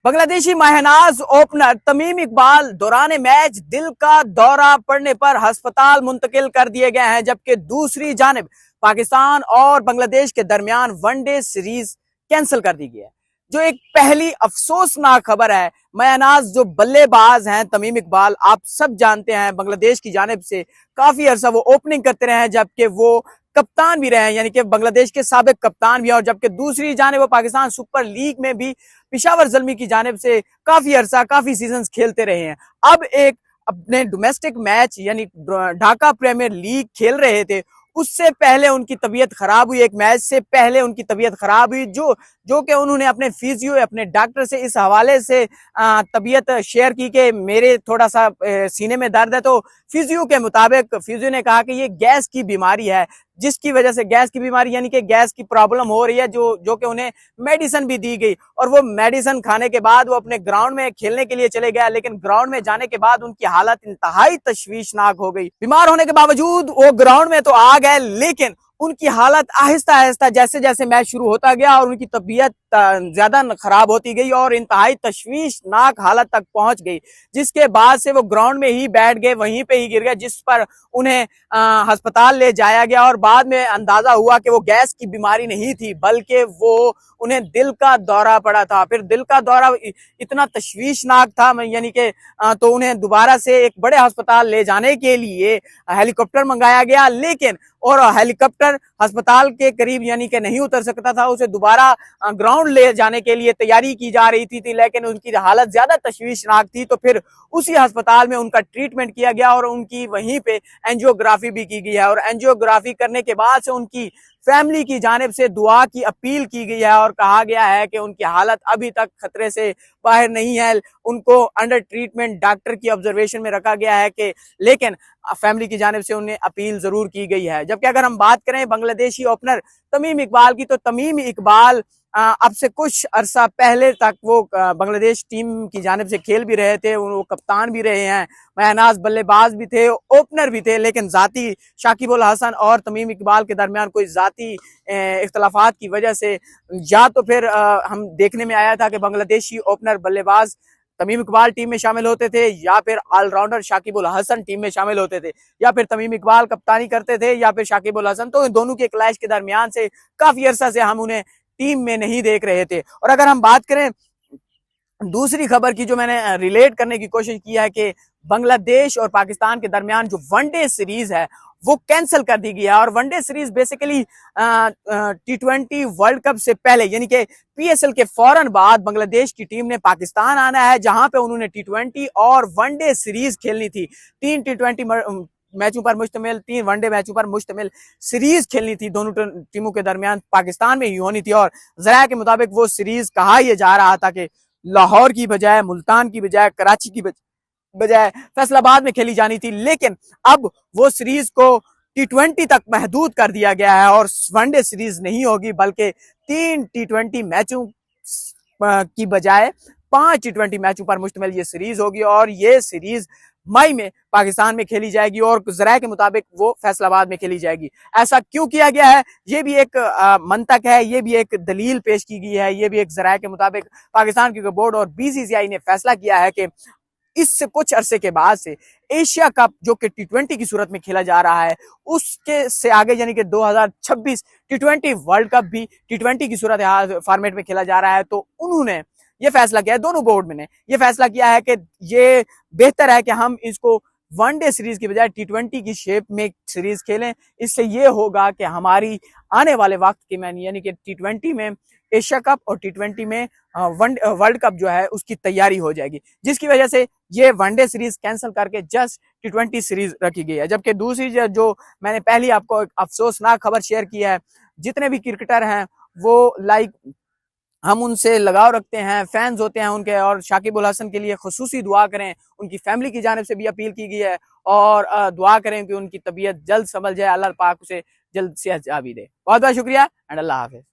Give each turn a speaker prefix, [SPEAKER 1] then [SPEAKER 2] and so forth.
[SPEAKER 1] Bangladeshi माहनाज opener Tamim Iqbal दौरान match दिल का दौरा पड़ने पर अस्पताल मुंतकिल कर दिए गए हैं, जबकि दूसरी जानिब पाकिस्तान और बांग्लादेश के दरमियान वनडे सीरीज कैंसिल कर दी गई है, जो एक पहली अफसोसनाक खबर है। माहनाज जो बल्लेबाज हैं तमीम इकबाल, आप सब जानते हैं बांग्लादेश की जानिब से काफी अरसा वो ओपनिंग करते रहे हैं, जबकि वो कप्तान भी रहे हैं, यानी कि बांग्लादेश के साबिक कप्तान भी हैं। और जबकि दूसरी जानिब वो पाकिस्तान सुपर लीग में भी पिशावर जल्मी की जानिब से काफी अरसा काफी सीजन खेलते रहे हैं। अब एक अपने डोमेस्टिक मैच यानी ढाका प्रीमियर लीग खेल रहे थे, उससे पहले उनकी तबीयत खराब हुई। एक मैच से पहले उनकी तबीयत खराब हुई, जो कि उन्होंने अपने फिजियो अपने डॉक्टर से इस हवाले से तबीयत शेयर की कि मेरे थोड़ा सा सीने में दर्द है। तो फिजियो के मुताबिक फिजियो ने कहा कि ये गैस की बीमारी है, जिसकी वजह से गैस की बीमारी यानी कि गैस की प्रॉब्लम हो रही है, जो कि उन्हें मेडिसिन भी दी गई। और वो मेडिसिन खाने के बाद वो अपने ग्राउंड में खेलने के लिए चले गया, लेकिन ग्राउंड में जाने के बाद उनकी हालत इंतहाई तशवीशनाक हो गई। बीमार होने के बावजूद वो ग्राउंड में तो आ गए, लेकिन उनकी हालत आहिस्ता आहिस्ता जैसे जैसे मैच शुरू होता गया और उनकी तबीयत ज्यादा खराब होती गई और इंतहाई तशवीशनाक हालत तक पहुंच गई, जिसके बाद से वो ग्राउंड में ही बैठ गए, वहीं पे ही गिर गए, जिस पर उन्हें अस्पताल ले जाया गया। और बाद में अंदाजा हुआ कि वो गैस की बीमारी नहीं थी, बल्कि वो उन्हें दिल का दौरा पड़ा था। फिर दिल का दौरा इतना तशवीशनाक था, यानी कि तो उन्हें दोबारा से एक बड़े अस्पताल ले जाने के लिए हेलीकॉप्टर मंगाया गया, लेकिन और हेलीकॉप्टर अस्पताल के करीब यानी कि नहीं उतर सकता था। उसे दोबारा ग्राउंड ले जाने के लिए तैयारी की जा रही थी, लेकिन उनकी हालत ज्यादा तशवीशनाक थी। तो फिर उसी अस्पताल में उनका ट्रीटमेंट किया गया और उनकी वहीं पे एंजियोग्राफी भी की गई है। और एंजियोग्राफी करने के बाद से उनकी फैमिली की जानिब से दुआ की अपील की गई है और कहा गया है कि उनकी हालत अभी तक खतरे से बाहर नहीं है, उनको अंडर ट्रीटमेंट डॉक्टर की ऑब्जर्वेशन में रखा गया है कि, लेकिन फैमिली की जानिब से उन्हें अपील जरूर की गई है। जबकि अगर हम बात करें बांग्लादेशी ओपनर तमीम इकबाल की, तो तमीम इकबाल अब से कुछ अरसा पहले तक वो बांग्लादेश टीम की जानिब से खेल भी रहे थे, वो कप्तान भी रहे हैं, महनाज बल्लेबाज भी थे, ओपनर भी थे। लेकिन जाती शाकिब उल हसन और तमीम इकबाल के दरमियान कोई जाती इख्तलाफात की वजह से, या तो फिर हम देखने में आया था कि बांग्लादेशी ओपनर बल्लेबाज तमीम इकबाल टीम में शामिल होते थे, या फिर ऑलराउंडर शाकिब उल हसन टीम में शामिल होते थे, या फिर तमीम इकबाल कप्तानी करते थे, या फिर शाकिब उल हसन। तो इन दोनों के क्लैश के दरमियान से काफी अरसा से हम उन्हें टीम में नहीं देख रहे थे। और अगर हम बात करें दूसरी खबर की, जो मैंने रिलेट करने की कोशिश की है कि बांग्लादेश और पाकिस्तान के दरमियान जो वनडे सीरीज है वो कैंसिल कर दी गई है। और one day series basically T20 world cup से पहले यानी कि PSL के फौरन बाद बांग्लादेश की टीम ने पाकिस्तान आना है, जहां पे उन्होंने T20 और वनडे सीरीज खेलनी थी। 3 T20 मैचों पर मुश्तमिल, 3 वनडे मैचों पर मुश्तमिल सीरीज खेलनी थी, दोनों टीमों के दरमियान पाकिस्तान में ही होनी थी। और जरा के मुताबिक वो सीरीज कहा यह जा रहा था कि लाहौर की बजाय, मुल्तान की बजाय, कराची की बजाय फैसलाबाद में खेली जानी थी, लेकिन अब वो सीरीज को T20 तक महदूद कर दिया गया है और वनडे सीरीज नहीं होगी, बल्कि 3 T20 मैचों की बजाय 5 T20 मैचों पर मुश्तमिल ये सीरीज होगी। और ये सीरीज मई में पाकिस्तान में खेली जाएगी और जराये के मुताबिक वो फैसलाबाद में खेली जाएगी। ऐसा क्यों किया गया है, ये भी एक मंतक है, ये भी एक दलील पेश की गई है। ये भी एक जराये के मुताबिक पाकिस्तान क्रिकेट बोर्ड और BCCI ने फैसला किया है कि इससे कुछ अरसे के बाद से एशिया कप जो कि T20 की सूरत में खेला जा रहा है, उसके से आगे यानी कि 2026 T20 वर्ल्ड कप भी T20 की सूरत फॉर्मेट में खेला जा रहा है। तो उन्होंने ये फैसला किया है, दोनों बोर्ड में ने ये फैसला किया है कि ये बेहतर है कि हम इसको वनडे सीरीज की बजाय T20 की शेप में सीरीज खेलें। इससे ये होगा कि हमारी आने वाले वक्त की मैंने यानी कि T20 में एशिया कप और T20 में वर्ल्ड कप जो है उसकी तैयारी हो जाएगी, जिसकी वजह से ये वनडे सीरीज कैंसिल करके जस्ट T20 सीरीज रखी गई है। जबकि दूसरी जो मैंने पहले आपको अफसोसनाक खबर शेयर की है, जितने भी क्रिकेटर हैं वो लाइक हम उनसे लगाव रखते हैं, फैंस होते हैं उनके, और शाकिब उल हसन के लिए खुसूसी दुआ करें, उनकी फैमिली की जानिब से भी अपील की गई है और दुआ करें कि उनकी तबीयत जल्द संभल जाए, अल्लाह पाक उसे जल्द सेहत याबी दे। बहुत बहुत शुक्रिया एंड अल्लाह हाफिज।